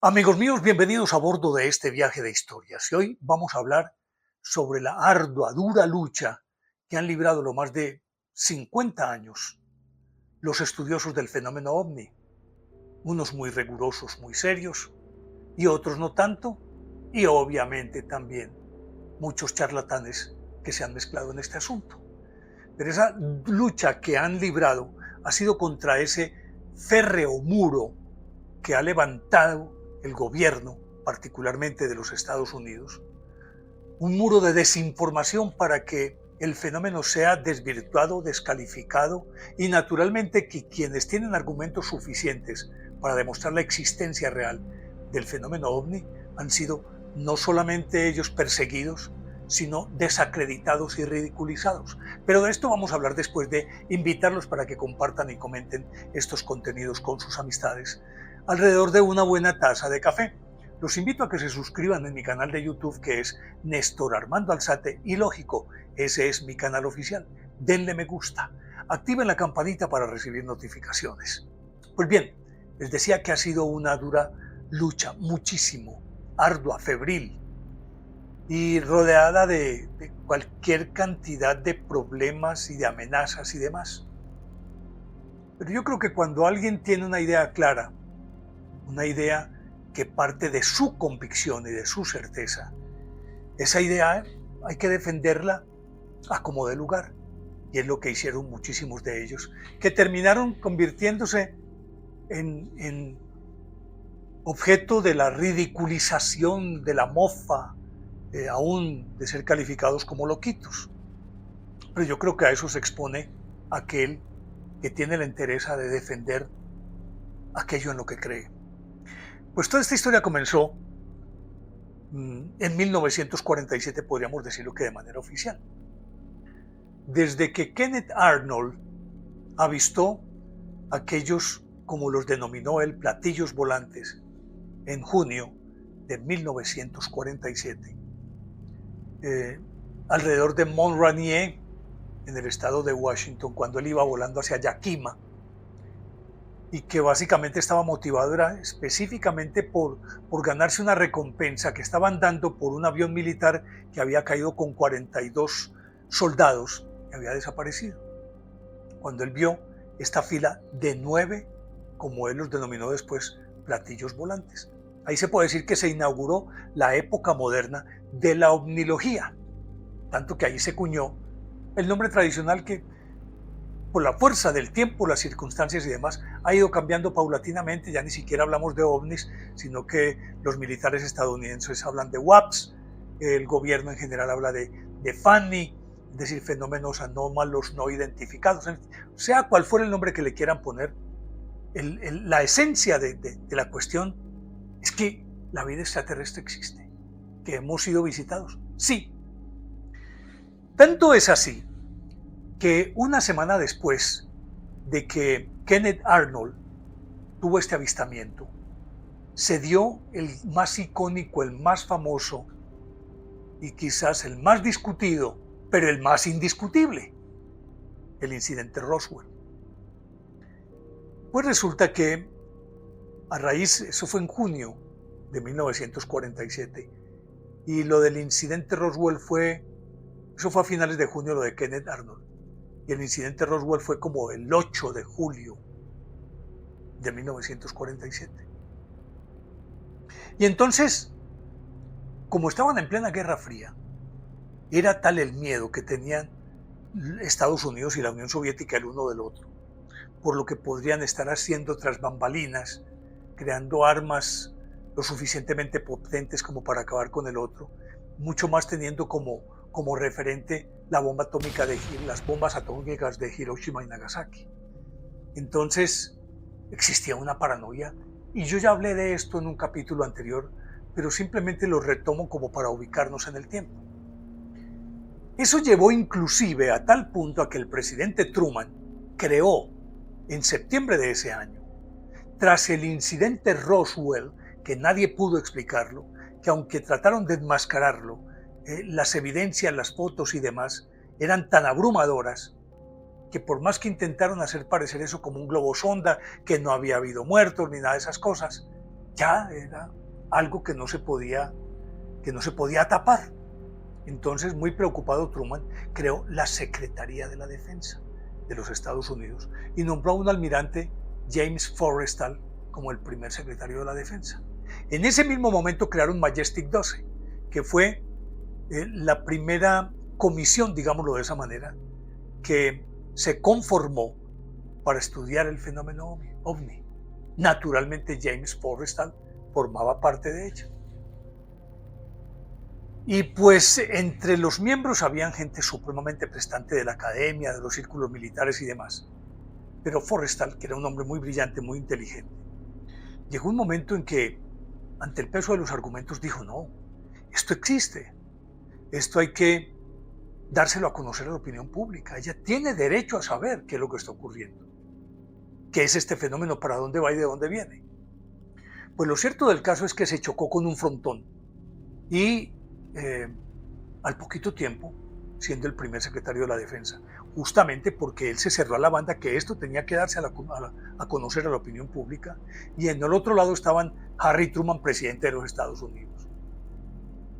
Amigos míos, bienvenidos a bordo de este viaje de historias. Y hoy vamos a hablar sobre la ardua, dura lucha que han librado lo más de 50 años los estudiosos del fenómeno ovni, unos muy rigurosos, muy serios, y otros no tanto, y obviamente también muchos charlatanes que se han mezclado en este asunto. Pero esa lucha que han librado ha sido contra ese férreo muro que ha levantado el gobierno, particularmente de los Estados Unidos, un muro de desinformación para que el fenómeno sea desvirtuado, descalificado y naturalmente que quienes tienen argumentos suficientes para demostrar la existencia real del fenómeno ovni han sido no solamente ellos perseguidos, sino desacreditados y ridiculizados. Pero de esto vamos a hablar después de invitarlos para que compartan y comenten estos contenidos con sus amistades alrededor de una buena taza de café. Los invito a que se suscriban en mi canal de YouTube, que es Néstor Armando Alzate, y lógico, ese es mi canal oficial. Denle me gusta, activen la campanita para recibir notificaciones. Pues bien, les decía que ha sido una dura lucha, muchísimo, ardua, febril, y rodeada de cualquier cantidad de problemas y de amenazas y demás. Pero yo creo que cuando alguien tiene una idea clara, una idea que parte de su convicción y de su certeza, esa idea hay que defenderla a como dé lugar. Y es lo que hicieron muchísimos de ellos, que terminaron convirtiéndose en objeto de la ridiculización, de la mofa, aún de ser calificados como loquitos. Pero yo creo que a eso se expone aquel que tiene la entereza de defender aquello en lo que cree. Pues toda esta historia comenzó en 1947, podríamos decirlo que de manera oficial. Desde que Kenneth Arnold avistó aquellos, como los denominó él, platillos volantes, en junio de 1947, alrededor de Mont Rainier, en el estado de Washington, cuando él iba volando hacia Yakima, y que básicamente estaba motivado era específicamente por ganarse una recompensa que estaban dando por un avión militar que había caído con 42 soldados y había desaparecido. Cuando él vio esta fila de 9, como él los denominó después, platillos volantes. Ahí se puede decir que se inauguró la época moderna de la ovnilogía, tanto que ahí se cuñó el nombre tradicional que, por la fuerza del tiempo, las circunstancias y demás, ha ido cambiando paulatinamente. Ya ni siquiera hablamos de ovnis, sino que los militares estadounidenses hablan de WAPs, el gobierno en general habla de FANI, es decir, fenómenos anómalos no identificados. Sea cual fuera el nombre que le quieran poner, la esencia de la cuestión es que la vida extraterrestre existe, que hemos sido visitados. Sí. Tanto es así que una semana después de que Kenneth Arnold tuvo este avistamiento, se dio el más icónico, el más famoso y quizás el más discutido, pero el más indiscutible, el incidente Roswell. Pues resulta que a raíz, eso fue en junio de 1947, y lo del incidente Roswell eso fue a finales de junio, lo de Kenneth Arnold. Y el incidente Roswell fue como el 8 de julio de 1947. Y entonces, como estaban en plena Guerra Fría, era tal el miedo que tenían Estados Unidos y la Unión Soviética el uno del otro, por lo que podrían estar haciendo tras bambalinas, creando armas lo suficientemente potentes como para acabar con el otro, mucho más teniendo como referente las bombas atómicas de Hiroshima y Nagasaki. Entonces existía una paranoia, y yo ya hablé de esto en un capítulo anterior, pero simplemente lo retomo como para ubicarnos en el tiempo. Eso llevó inclusive a tal punto a que el presidente Truman creó en septiembre de ese año, tras el incidente Roswell, que nadie pudo explicarlo, que aunque trataron de enmascararlo, las evidencias, las fotos y demás eran tan abrumadoras que por más que intentaron hacer parecer eso como un globo sonda, que no había habido muertos ni nada de esas cosas, Ya era algo que no se podía tapar. Entonces, muy preocupado, Truman creó la Secretaría de la Defensa de los Estados Unidos y nombró a un almirante, James Forrestal, como el primer secretario de la Defensa. En ese mismo momento crearon Majestic 12, que fue la primera comisión, digámoslo de esa manera, que se conformó para estudiar el fenómeno ovni. Naturalmente, James Forrestal formaba parte de ella. Y pues entre los miembros habían gente supremamente prestante de la academia, de los círculos militares y demás. Pero Forrestal, que era un hombre muy brillante, muy inteligente, llegó un momento en que, ante el peso de los argumentos, dijo: no, esto existe, esto hay que dárselo a conocer a la opinión pública. Ella tiene derecho a saber qué es lo que está ocurriendo, qué es este fenómeno, para dónde va y de dónde viene. Pues lo cierto del caso es que se chocó con un frontón y al poquito tiempo, siendo el primer secretario de la Defensa, justamente porque él se cerró a la banda que esto tenía que darse a conocer a la opinión pública, y en el otro lado estaban Harry Truman, presidente de los Estados Unidos.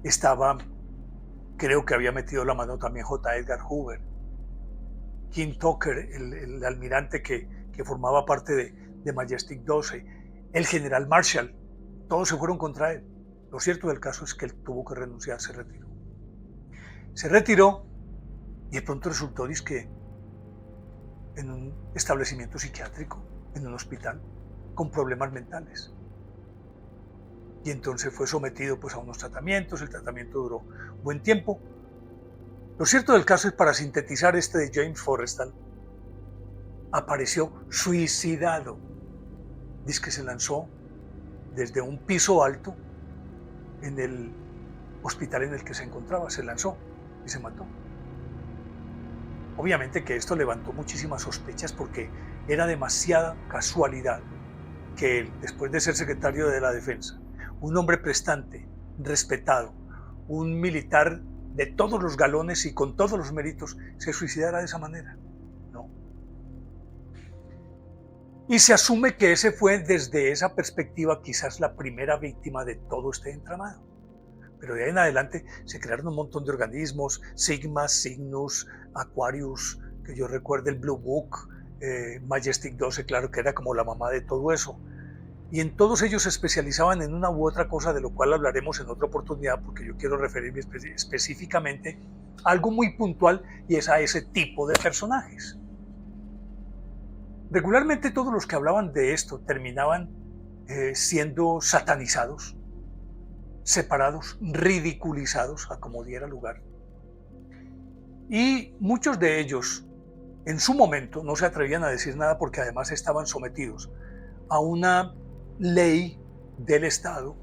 Estaba, creo que había metido la mano también J. Edgar Hoover, Kim Tucker, el almirante que formaba parte de Majestic 12, el general Marshall, todos se fueron contra él. Lo cierto del caso es que él tuvo que renunciar, se retiró. Se retiró y de pronto resultó que en un establecimiento psiquiátrico, en un hospital, con problemas mentales. Y entonces fue sometido pues a unos tratamientos, el tratamiento duró buen tiempo. Lo cierto del caso es, para sintetizar, este de James Forrestal apareció suicidado. Dice que se lanzó desde un piso alto en el hospital en el que se encontraba, se lanzó y se mató. Obviamente que esto levantó muchísimas sospechas, porque era demasiada casualidad que él, después de ser secretario de la Defensa, un hombre prestante, respetado, un militar de todos los galones y con todos los méritos, se suicidara de esa manera. No. Y se asume que ese fue, desde esa perspectiva, quizás la primera víctima de todo este entramado. Pero de ahí en adelante se crearon un montón de organismos, Sigma, Cygnus, Aquarius, que yo recuerdo, el Blue Book, Majestic 12, claro, que era como la mamá de todo eso. Y en todos ellos se especializaban en una u otra cosa, de lo cual hablaremos en otra oportunidad, porque yo quiero referirme específicamente a algo muy puntual, y es a ese tipo de personajes. Regularmente todos los que hablaban de esto terminaban siendo satanizados, separados, ridiculizados a como diera lugar. Y muchos de ellos, en su momento, no se atrevían a decir nada, porque además estaban sometidos a una ley del Estado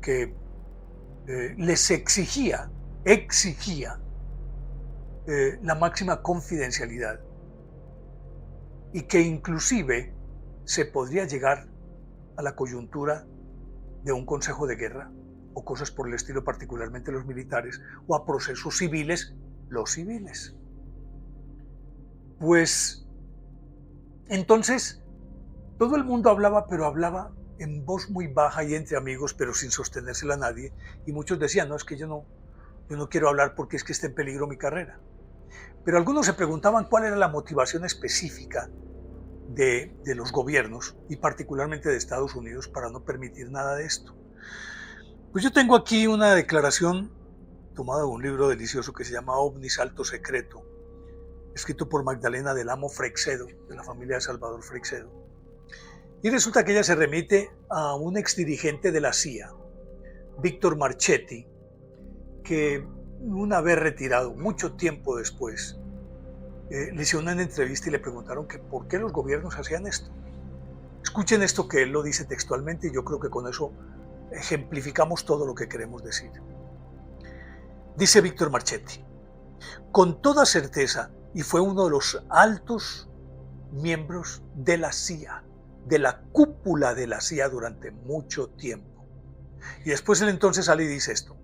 que les exigía la máxima confidencialidad, y que inclusive se podría llegar a la coyuntura de un consejo de guerra o cosas por el estilo, particularmente los militares, o a procesos civiles, los civiles. Pues entonces todo el mundo hablaba, pero hablaba en voz muy baja y entre amigos, pero sin sostenérsela a nadie, y muchos decían: no, es que yo no quiero hablar porque es que está en peligro mi carrera. Pero algunos se preguntaban cuál era la motivación específica de los gobiernos, y particularmente de Estados Unidos, para no permitir nada de esto. Pues yo tengo aquí una declaración tomada de un libro delicioso que se llama OVNIS Alto Secreto, escrito por Magdalena del Amo Freixedo, de la familia de Salvador Freixedo. Y resulta que ella se remite a un exdirigente de la CIA, Víctor Marchetti, que una vez retirado, mucho tiempo después, le hicieron una entrevista y le preguntaron que por qué los gobiernos hacían esto. Escuchen esto, que él lo dice textualmente, y yo creo que con eso ejemplificamos todo lo que queremos decir. Dice Víctor Marchetti: con toda certeza, y fue uno de los altos miembros de la CIA, de la cúpula de la CIA durante mucho tiempo. Y después él entonces sale y dice esto: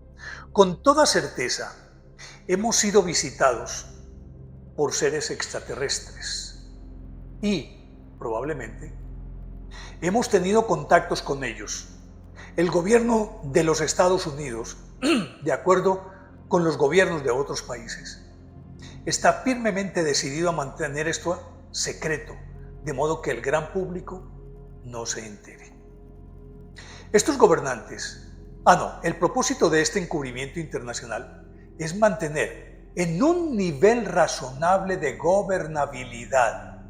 con toda certeza hemos sido visitados por seres extraterrestres y probablemente hemos tenido contactos con ellos, El gobierno de los Estados Unidos, de acuerdo con los gobiernos de otros países, está firmemente decidido a mantener esto secreto, de modo que el gran público no se entere. Estos gobernantes, el propósito de este encubrimiento internacional es mantener en un nivel razonable de gobernabilidad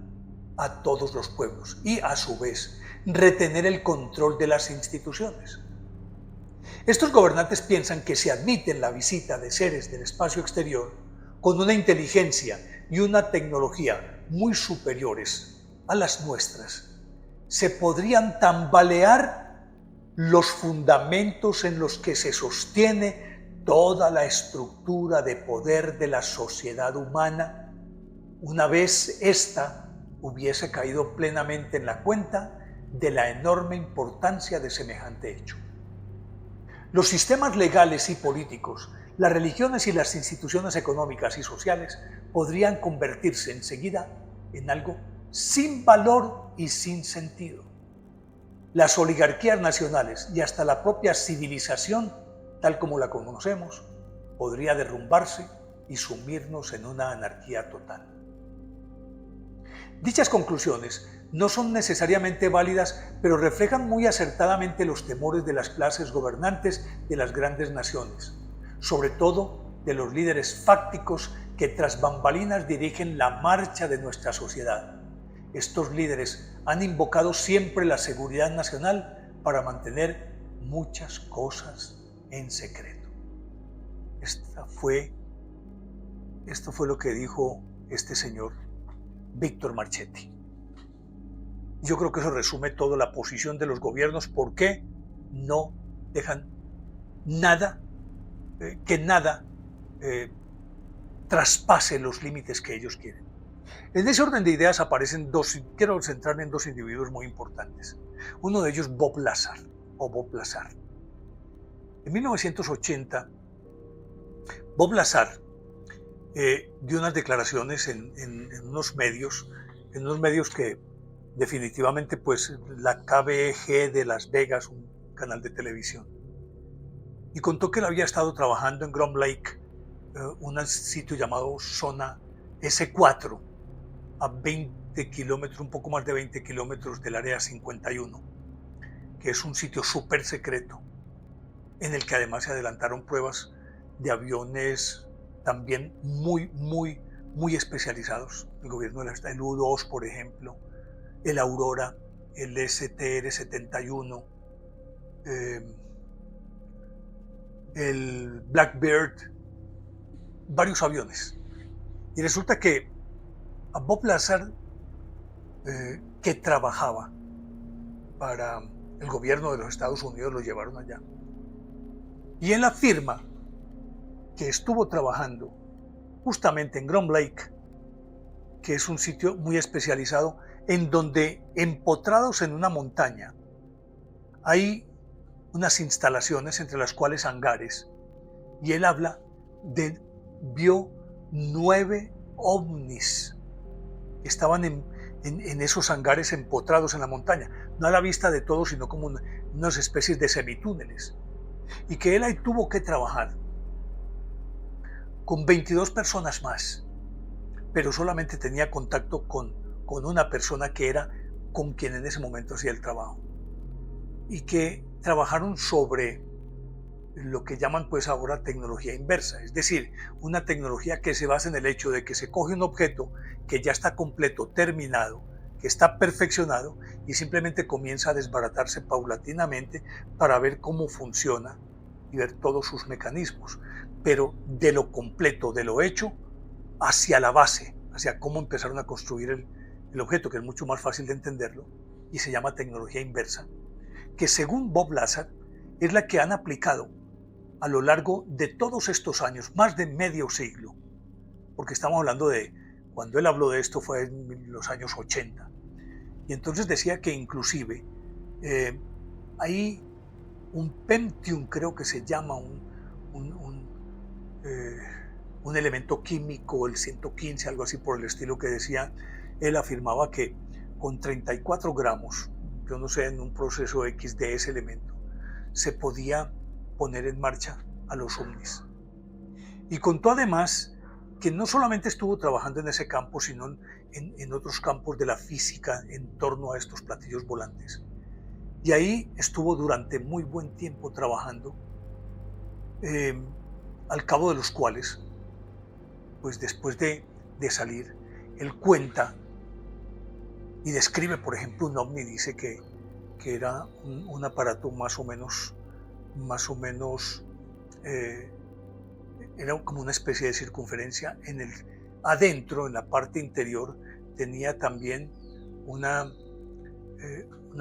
a todos los pueblos y, a su vez, retener el control de las instituciones. Estos gobernantes piensan que si admiten la visita de seres del espacio exterior con una inteligencia y una tecnología muy superiores a las nuestras, se podrían tambalear los fundamentos en los que se sostiene toda la estructura de poder de la sociedad humana, una vez ésta hubiese caído plenamente en la cuenta de la enorme importancia de semejante hecho. Los sistemas legales y políticos, las religiones y las instituciones económicas y sociales podrían convertirse enseguida en algo sin valor y sin sentido. Las oligarquías nacionales y hasta la propia civilización, tal como la conocemos, podría derrumbarse y sumirnos en una anarquía total. Dichas conclusiones no son necesariamente válidas, pero reflejan muy acertadamente los temores de las clases gobernantes de las grandes naciones, sobre todo de los líderes fácticos que tras bambalinas dirigen la marcha de nuestra sociedad. Estos líderes han invocado siempre la seguridad nacional para mantener muchas cosas en secreto. Esto fue lo que dijo este señor Víctor Marchetti. Yo creo que eso resume toda la posición de los gobiernos, por qué no dejan nada, que nada traspase los límites que ellos quieren. En ese orden de ideas aparecen quiero centrarme en dos individuos muy importantes. Uno de ellos, Bob Lazar. En 1980, Bob Lazar dio unas declaraciones en unos medios que definitivamente, pues, la KBG de Las Vegas, un canal de televisión, y contó que él había estado trabajando en Groom Lake, un sitio llamado Zona S4, a 20 kilómetros, un poco más de 20 kilómetros del Área 51, que es un sitio súper secreto, en el que además se adelantaron pruebas de aviones también muy especializados. El gobierno el U-2, por ejemplo, el Aurora, el STR-71, el Blackbird, varios aviones. Y resulta que a Bob Lazar, que trabajaba para el gobierno de los Estados Unidos, lo llevaron allá. Y él afirma que estuvo trabajando justamente en Groom Lake, que es un sitio muy especializado, en donde, empotrados en una montaña, hay unas instalaciones, entre las cuales hangares, y él habla vio 9 ovnis que estaban en esos hangares empotrados en la montaña, no a la vista de todos, sino como unas especies de semitúneles, y que él ahí tuvo que trabajar con 22 personas más, pero solamente tenía contacto con una persona que era con quien en ese momento hacía el trabajo, y que trabajaron sobre lo que llaman pues ahora tecnología inversa, es decir, una tecnología que se basa en el hecho de que se coge un objeto que ya está completo, terminado, que está perfeccionado, y simplemente comienza a desbaratarse paulatinamente para ver cómo funciona y ver todos sus mecanismos, pero de lo completo, de lo hecho, hacia la base, hacia cómo empezaron a construir el objeto, que es mucho más fácil de entenderlo, y se llama tecnología inversa, que según Bob Lazar es la que han aplicado a lo largo de todos estos años, más de medio siglo, porque estamos hablando de, cuando él habló de esto fue en los años 80, y entonces decía que inclusive hay un Pentium, creo que se llama, un elemento químico, el 115, algo así por el estilo, que decía, él afirmaba que con 34 gramos, yo no sé en un proceso X de ese elemento, se podía poner en marcha a los ovnis. Y contó además que no solamente estuvo trabajando en ese campo, sino en otros campos de la física en torno a estos platillos volantes. Y ahí estuvo durante muy buen tiempo trabajando, al cabo de los cuales, pues después de salir, él cuenta y describe, por ejemplo, un ovni. Dice que era un aparato más o menos, era como una especie de circunferencia. Adentro, en la parte interior, tenía también una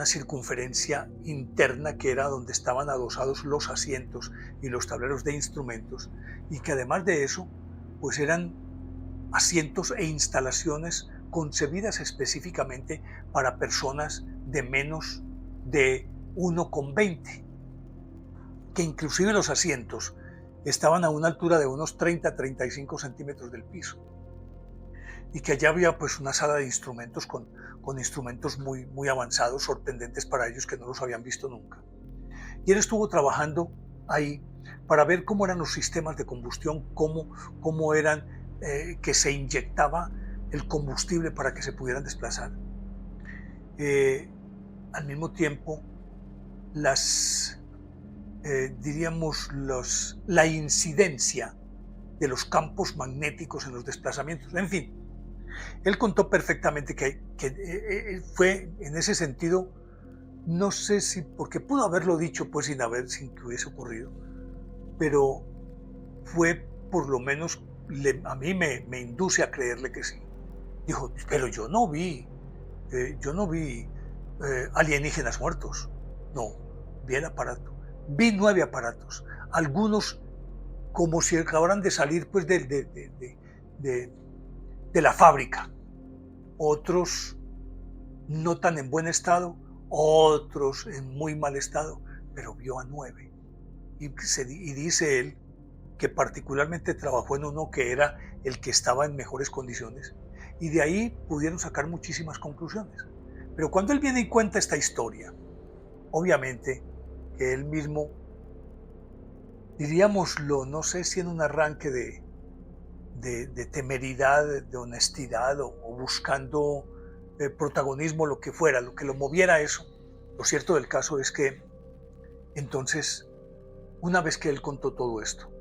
circunferencia interna, que era donde estaban adosados los asientos y los tableros de instrumentos, y que además de eso, pues eran asientos e instalaciones concebidas específicamente para personas de menos de 1,20, que inclusive los asientos estaban a una altura de unos 30-35 centímetros del piso, y que allá había pues una sala de instrumentos con instrumentos muy, muy avanzados, sorprendentes para ellos, que no los habían visto nunca. Y él estuvo trabajando ahí para ver cómo eran los sistemas de combustión, cómo eran, que se inyectaba el combustible para que se pudieran desplazar. Al mismo tiempo, la incidencia de los campos magnéticos en los desplazamientos. En fin, él contó perfectamente que fue en ese sentido, no sé si porque pudo haberlo dicho pues sin que hubiese ocurrido, pero fue por lo menos, a mí me induce a creerle que sí. Dijo, pero yo no vi alienígenas muertos. No, vi el aparato. Vi 9 aparatos, algunos como si acabaran de salir pues de la fábrica, otros no tan en buen estado, otros en muy mal estado, pero vio a 9. Y dice él que particularmente trabajó en uno que era el que estaba en mejores condiciones, y de ahí pudieron sacar muchísimas conclusiones. Pero cuando él viene y cuenta esta historia, obviamente que él mismo, diríamoslo, no sé si en un arranque de temeridad, de honestidad, o buscando protagonismo, lo que fuera, lo que lo moviera a eso, lo cierto del caso es que entonces, una vez que él contó todo esto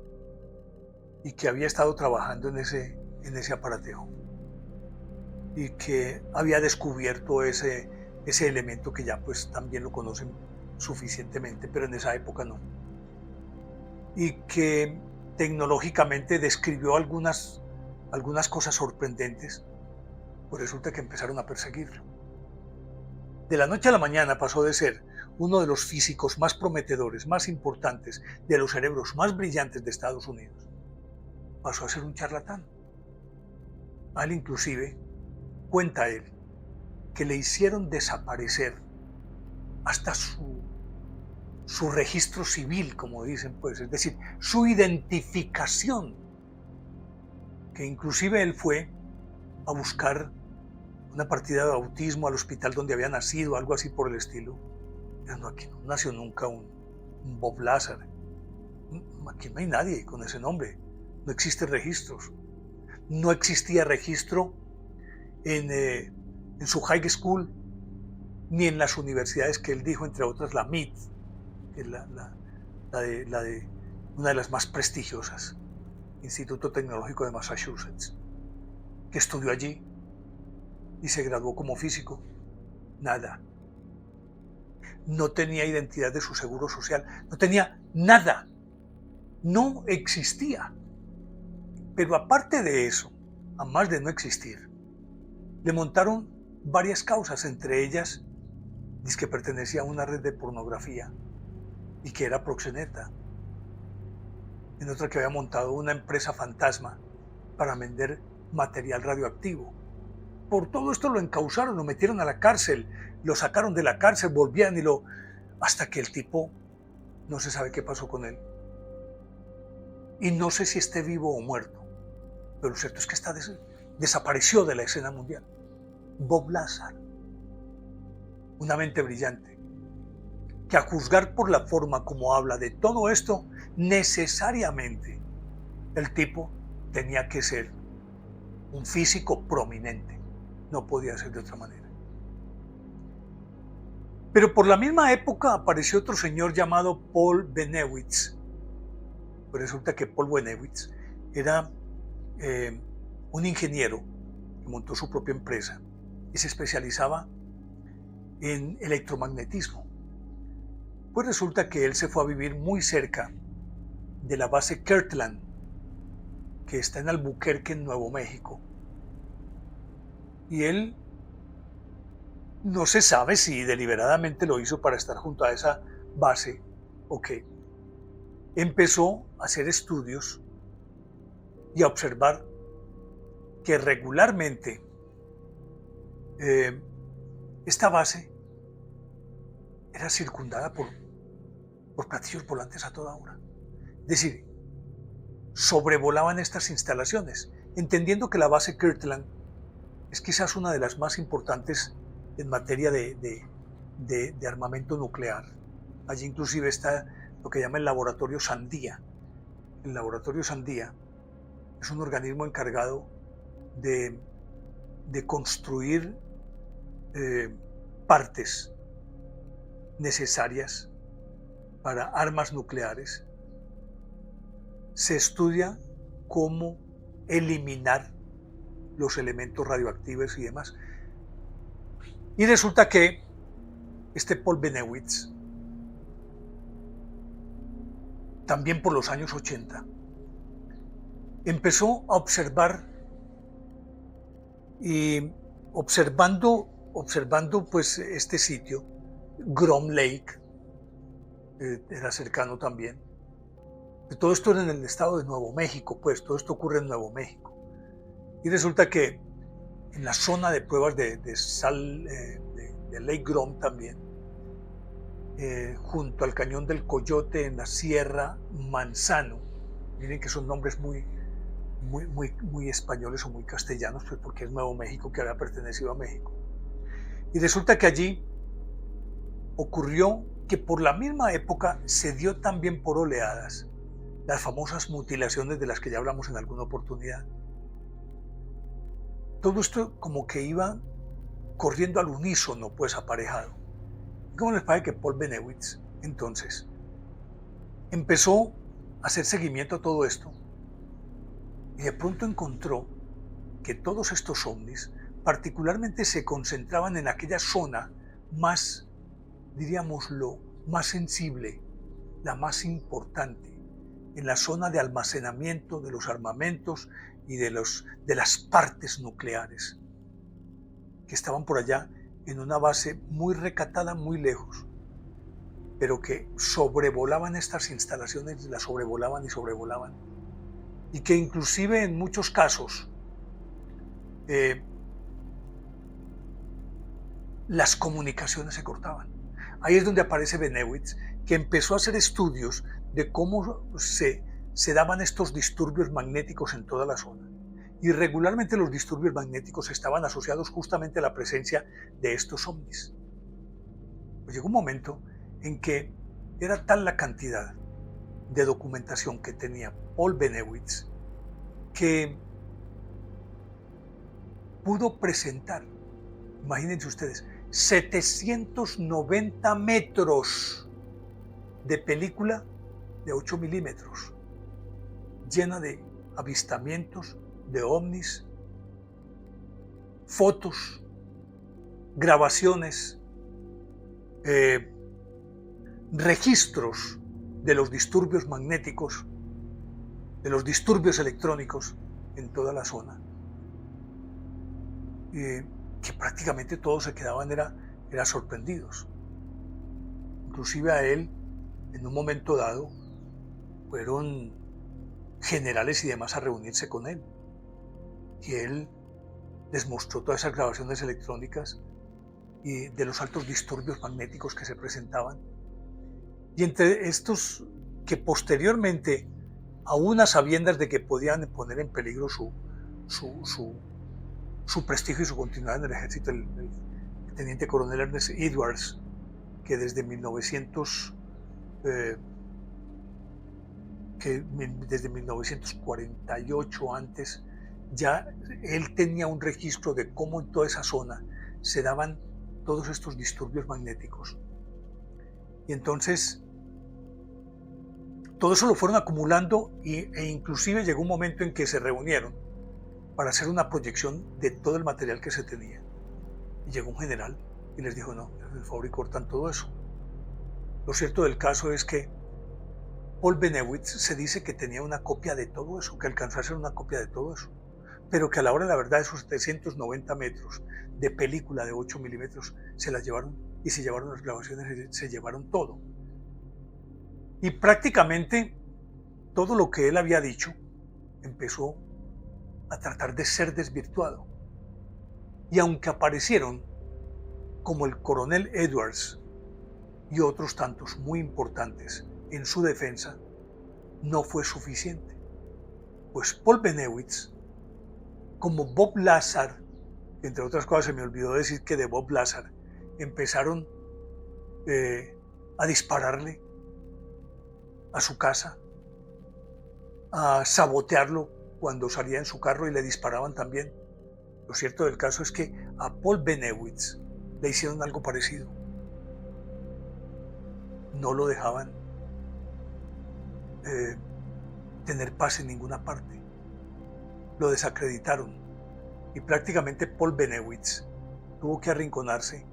y que había estado trabajando en ese aparateo y que había descubierto ese elemento que ya pues también lo conocen suficientemente, pero en esa época no, y que tecnológicamente describió algunas cosas sorprendentes, pues resulta que empezaron a perseguirlo. De la noche a la mañana pasó de ser uno de los físicos más prometedores, más importantes, de los cerebros más brillantes de Estados Unidos, pasó a ser un charlatán. A él inclusive, cuenta él, que le hicieron desaparecer hasta su registro civil, como dicen, pues, es decir, su identificación, que inclusive él fue a buscar una partida de bautismo al hospital donde había nacido, algo así por el estilo. No, aquí no nació nunca un Bob Lazar. Aquí no hay nadie con ese nombre. No existen registros. No existía registro en su high school, ni en las universidades que él dijo, entre otras la MIT, que es una de las más prestigiosas, Instituto Tecnológico de Massachusetts, que estudió allí y se graduó como físico. Nada. No tenía identidad de su seguro social, no tenía nada, no existía. Pero aparte de eso, a más de no existir, le montaron varias causas, entre ellas dice que pertenecía a una red de pornografía y que era proxeneta, en otra que había montado una empresa fantasma para vender material radioactivo. Por todo esto lo encausaron, lo metieron a la cárcel, lo sacaron de la cárcel, volvían hasta que el tipo, no se sabe qué pasó con él. Y no sé si esté vivo o muerto, pero lo cierto es que desapareció de la escena mundial. Bob Lazar, una mente brillante, que a juzgar por la forma como habla de todo esto, necesariamente el tipo tenía que ser un físico prominente. No podía ser de otra manera. Pero por la misma época apareció otro señor llamado Paul Benewitz. Pues resulta que Paul Benewitz era un ingeniero que montó su propia empresa y se especializaba en electromagnetismo. Pues resulta que él se fue a vivir muy cerca de la base Kirtland, que está en Albuquerque, en Nuevo México. Y él no se sabe si deliberadamente lo hizo para estar junto a esa base o qué. Empezó a hacer estudios y a observar que regularmente esta base era circundada por platillos volantes a toda hora. Es decir, sobrevolaban estas instalaciones, entendiendo que la base Kirtland es quizás una de las más importantes en materia de armamento nuclear. Allí inclusive está lo que llama el laboratorio Sandía. El laboratorio Sandía es un organismo encargado de construir partes necesarias para armas nucleares. Se estudia cómo eliminar los elementos radioactivos y demás. Y resulta que este Paul Benewitz, también por los años 80, empezó a observar y observando pues este sitio, Groom Lake, era cercano también. Todo esto era en el estado de Nuevo México, pues todo esto ocurre en Nuevo México. Y resulta que en la zona de pruebas de sal de Lake Groom también, junto al cañón del Coyote en la Sierra Manzano, miren que son nombres muy españoles o muy castellanos, pues porque es Nuevo México, que había pertenecido a México. Y resulta que allí ocurrió que por la misma época se dio también por oleadas las famosas mutilaciones de las que ya hablamos en alguna oportunidad. Todo esto como que iba corriendo al unísono, pues aparejado. ¿Cómo les parece que Paul Benewitz entonces empezó a hacer seguimiento a todo esto y de pronto encontró que todos estos ovnis particularmente se concentraban en aquella zona más, diríamoslo, más sensible, la más importante, en la zona de almacenamiento de los armamentos y de las partes nucleares, que estaban por allá en una base muy recatada, muy lejos, pero que sobrevolaban estas instalaciones, las sobrevolaban y sobrevolaban, y que inclusive en muchos casos las comunicaciones se cortaban. Ahí es donde aparece Benewitz, que empezó a hacer estudios de cómo se daban estos disturbios magnéticos en toda la zona. Y regularmente los disturbios magnéticos estaban asociados justamente a la presencia de estos ovnis. Pues llegó un momento en que era tal la cantidad de documentación que tenía Paul Benewitz que pudo presentar, imagínense ustedes, 790 metros de película de 8 milímetros, llena de avistamientos de ovnis, fotos, grabaciones, registros de los disturbios magnéticos, de los disturbios electrónicos en toda la zona, que prácticamente todos se quedaban era sorprendidos. Inclusive a él, en un momento dado, fueron generales y demás a reunirse con él, y él les mostró todas esas grabaciones electrónicas y de los altos disturbios magnéticos que se presentaban. Y entre estos que posteriormente, aún a sabiendas de que podían poner en peligro su prestigio y su continuidad en el ejército, el teniente coronel Ernest Edwards que desde 1948 antes, ya él tenía un registro de cómo en toda esa zona se daban todos estos disturbios magnéticos. Y entonces todo eso lo fueron acumulando e inclusive llegó un momento en que se reunieron para hacer una proyección de todo el material que se tenía. Y llegó un general y les dijo, no, por favor, y cortan todo eso. Lo cierto del caso es que Paul Bennewitz se dice que tenía una copia de todo eso, que alcanzó a hacer una copia de todo eso, pero que a la hora de la verdad esos 790 metros de película de 8 milímetros se las llevaron y se llevaron las grabaciones, se llevaron todo. Y prácticamente todo lo que él había dicho empezó a tratar de ser desvirtuado. Y aunque aparecieron como el coronel Edwards y otros tantos muy importantes en su defensa, no fue suficiente. Pues Paul Bennewitz, como Bob Lazar, entre otras cosas se me olvidó decir que de Bob Lazar empezaron a dispararle a su casa, a sabotearlo cuando salía en su carro y le disparaban también. Lo cierto del caso es que a Paul Bennewitz le hicieron algo parecido. No lo dejaban tener paz en ninguna parte. Lo desacreditaron y prácticamente Paul Bennewitz tuvo que arrinconarse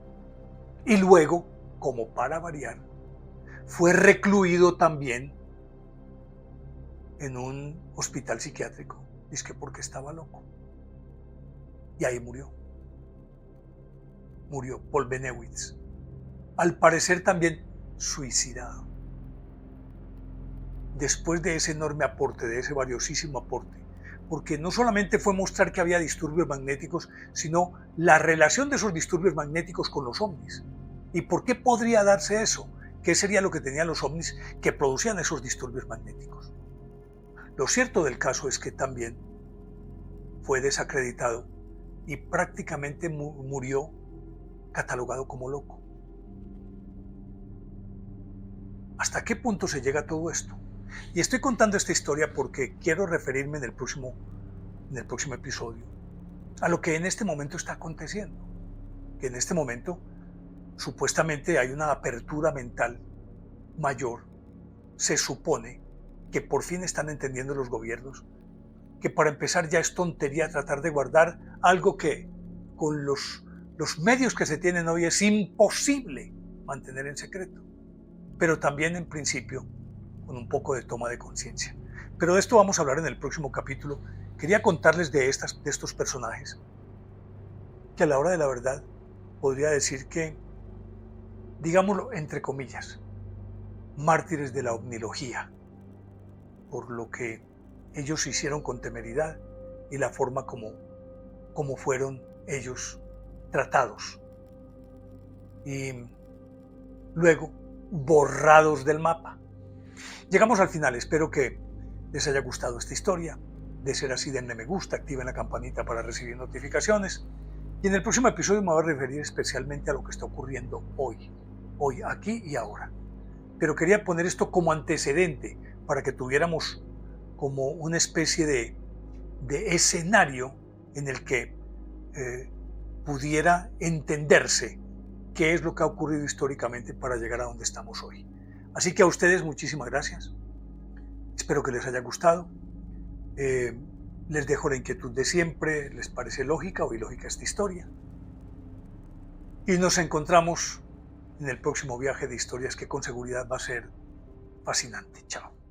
y luego, como para variar, fue recluido también en un hospital psiquiátrico, es que porque estaba loco. Y ahí murió. Murió Paul Bennewitz. Al parecer también suicidado. Después de ese enorme aporte, de ese valiosísimo aporte, porque no solamente fue mostrar que había disturbios magnéticos, sino la relación de esos disturbios magnéticos con los ovnis. ¿Y por qué podría darse eso? ¿Qué sería lo que tenían los ovnis que producían esos disturbios magnéticos? Lo cierto del caso es que también fue desacreditado y prácticamente murió catalogado como loco. ¿Hasta qué punto se llega a todo esto? Y estoy contando esta historia porque quiero referirme en el próximo episodio a lo que en este momento está aconteciendo. Que en este momento supuestamente hay una apertura mental mayor. Se supone que por fin están entendiendo los gobiernos que para empezar ya es tontería tratar de guardar algo que con los medios que se tienen hoy es imposible mantener en secreto, pero también en principio con un poco de toma de conciencia. Pero de esto vamos a hablar en el próximo capítulo. Quería contarles de estos personajes que a la hora de la verdad podría decir que, digámoslo entre comillas, mártires de la ovnilogía, por lo que ellos hicieron con temeridad y la forma como fueron ellos tratados. Y luego borrados del mapa. Llegamos al final, espero que les haya gustado esta historia. De ser así, denle me gusta, activen la campanita para recibir notificaciones. Y en el próximo episodio me voy a referir especialmente a lo que está ocurriendo hoy, aquí y ahora. Pero quería poner esto como antecedente para que tuviéramos como una especie de escenario en el que pudiera entenderse qué es lo que ha ocurrido históricamente para llegar a donde estamos hoy. Así que a ustedes muchísimas gracias. Espero que les haya gustado. Les dejo la inquietud de siempre. ¿Les parece lógica o ilógica esta historia? Y nos encontramos en el próximo viaje de historias que con seguridad va a ser fascinante. Chao.